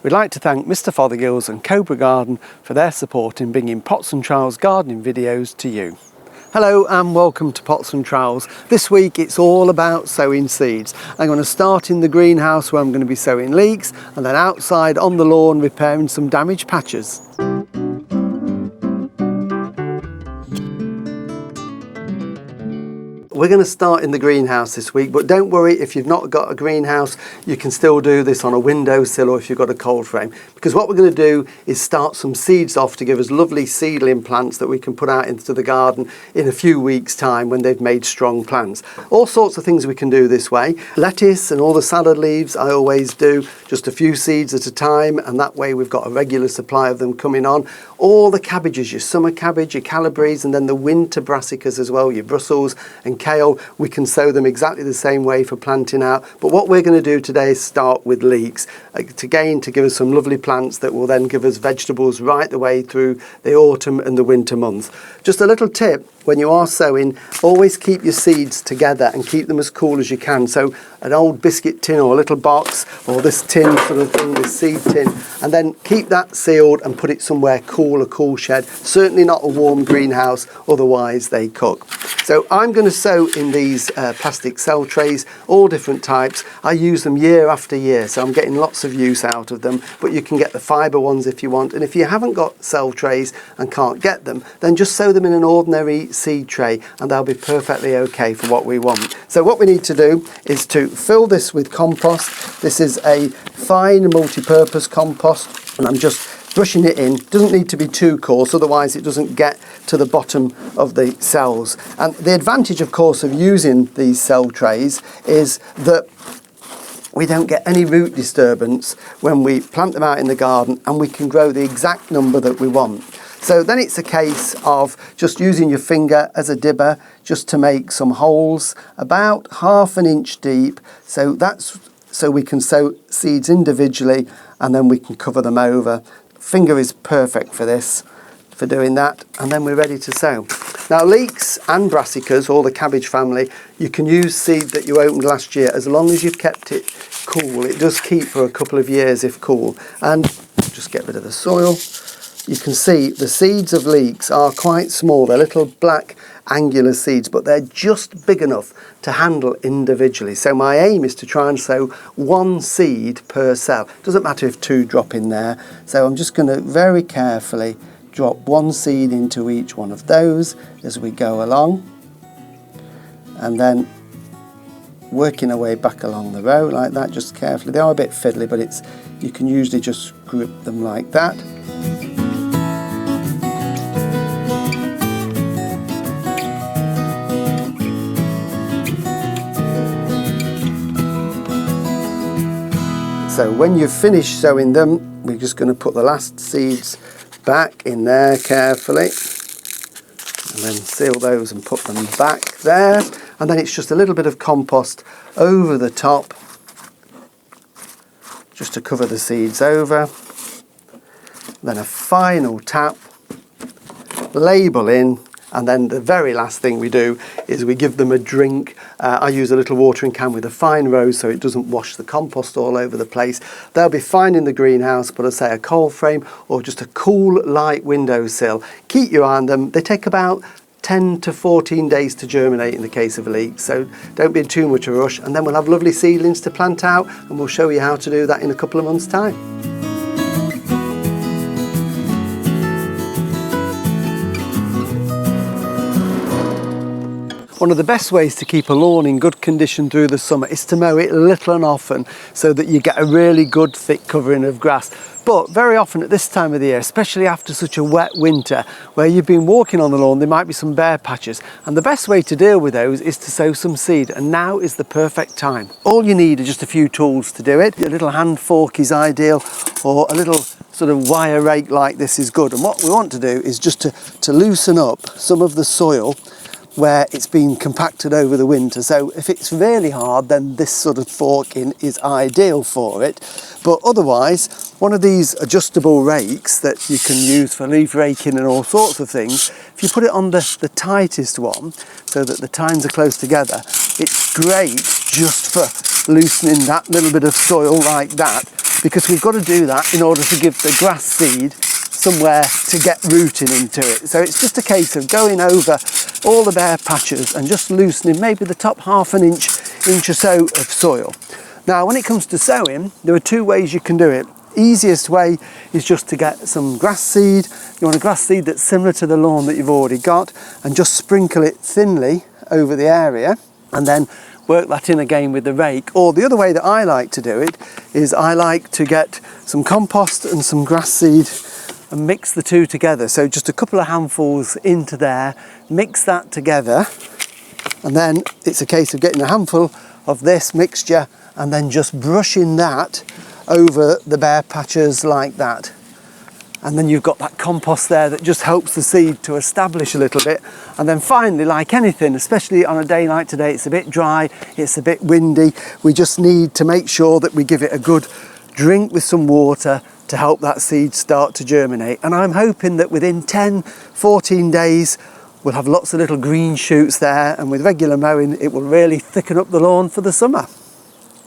We'd like to thank Mr Fothergills and Cobra Garden for their support in bringing Pots and Trowels gardening videos to you. Hello and welcome to Pots and Trowels. This week it's all about sowing seeds. I'm going to start in the greenhouse where I'm going to be sowing leeks, and then outside on the lawn repairing some damaged patches. We're going to start in the greenhouse this week, but don't worry if you've not got a greenhouse, you can still do this on a windowsill or if you've got a cold frame, because what we're going to do is start some seeds off to give us lovely seedling plants that we can put out into the garden in a few weeks' time when they've made strong plants. All sorts of things we can do this way. Lettuce and all the salad leaves I always do just a few seeds at a time, and that way we've got a regular supply of them coming on. All the cabbages, your summer cabbage, your Calabrese, and then the winter brassicas as well, your Brussels and kale, we can sow them exactly the same way for planting out. But what we're going to do today is start with leeks, to give us some lovely plants that will then give us vegetables right the way through the autumn and the winter months. Just a little tip: when you are sowing, always keep your seeds together and keep them as cool as you can. So an old biscuit tin or a little box or this tin sort of thing, this seed tin, and then keep that sealed and put it somewhere cool, a cool shed. Certainly not a warm greenhouse, otherwise they cook. So I'm going to sow in these plastic cell trays, all different types. I use them year after year, so I'm getting lots of use out of them, but you can get the fibre ones if you want. And if you haven't got cell trays and can't get them, then just sow them in an ordinary seed tray and they'll be perfectly okay for what we want. So what we need to do is to fill this with compost. This is a fine multi-purpose compost, and I'm just brushing it in. Doesn't need to be too coarse, otherwise it doesn't get to the bottom of the cells. And the advantage, of course, of using these cell trays is that we don't get any root disturbance when we plant them out in the garden, and we can grow the exact number that we want. So then it's a case of just using your finger as a dibber just to make some holes about 1/2 inch deep. So we can sow seeds individually and then we can cover them over. Finger is perfect for this, for doing that, and then we're ready to sow. Now leeks and brassicas, all the cabbage family, you can use seed that you opened last year as long as you've kept it cool. It does keep for a couple of years if cool. And just get rid of the soil. You can see the seeds of leeks are quite small. They're little black angular seeds, but they're just big enough to handle individually. So my aim is to try and sow 1 seed per cell. Doesn't matter if 2 drop in there. So I'm just going to very carefully drop 1 seed into each one of those as we go along, and then working our way back along the row like that, just carefully. They are a bit fiddly, but you can usually just grip them like that. So when you've finished sowing them, we're just going to put the last seeds back in there carefully, and then seal those and put them back there. And then it's just a little bit of compost over the top, just to cover the seeds over. Then a final tap, label in, and then the very last thing we do is we give them a drink. I use a little watering can with a fine rose so it doesn't wash the compost all over the place. They'll be fine in the greenhouse, but I say a cold frame or just a cool light windowsill. Keep your eye on them. They take about 10 to 14 days to germinate in the case of leeks, so don't be in too much of a rush, and then we'll have lovely seedlings to plant out, and we'll show you how to do that in a couple of months' time. One of the best ways to keep a lawn in good condition through the summer is to mow it little and often so that you get a really good thick covering of grass. But very often at this time of the year, especially after such a wet winter where you've been walking on the lawn, there might be some bare patches, and the best way to deal with those is to sow some seed, and now is the perfect time. All you need are just a few tools to do it. A little hand fork is ideal, or a little sort of wire rake like this is good. And what we want to do is just to loosen up some of the soil where it's been compacted over the winter. So if it's really hard, then this sort of forking is ideal for it. But otherwise, one of these adjustable rakes that you can use for leaf raking and all sorts of things, if you put it on the tightest one so that the tines are close together, it's great just for loosening that little bit of soil like that. because we've got to do that in order to give the grass seed somewhere to get rooting into it. So it's just a case of going over all the bare patches and just loosening maybe the top half an inch or so of soil. Now when it comes to sowing, there are two ways you can do it. Easiest way is just to get some grass seed. You want a grass seed that's similar to the lawn that you've already got, and just sprinkle it thinly over the area and then work that in again with the rake. Or the other way that I like to do it is I like to get some compost and some grass seed and mix the two together. So just a couple of handfuls into there, mix that together, and then it's a case of getting a handful of this mixture and then just brushing that over the bare patches like that. And then you've got that compost there that just helps the seed to establish a little bit. And then finally, like anything, especially on a day like today, it's a bit dry, it's a bit windy, we just need to make sure that we give it a good drink with some water to help that seed start to germinate. And I'm hoping that within 10-14 days we'll have lots of little green shoots there, and with regular mowing it will really thicken up the lawn for the summer.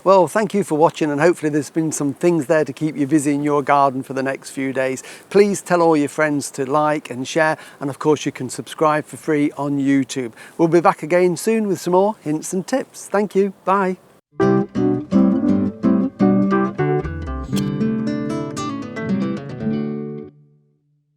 Well, thank you for watching, and hopefully there's been some things there to keep you busy in your garden for the next few days. Please tell all your friends to like and share, and of course you can subscribe for free on YouTube. We'll be back again soon with some more hints and tips. Thank you. Bye.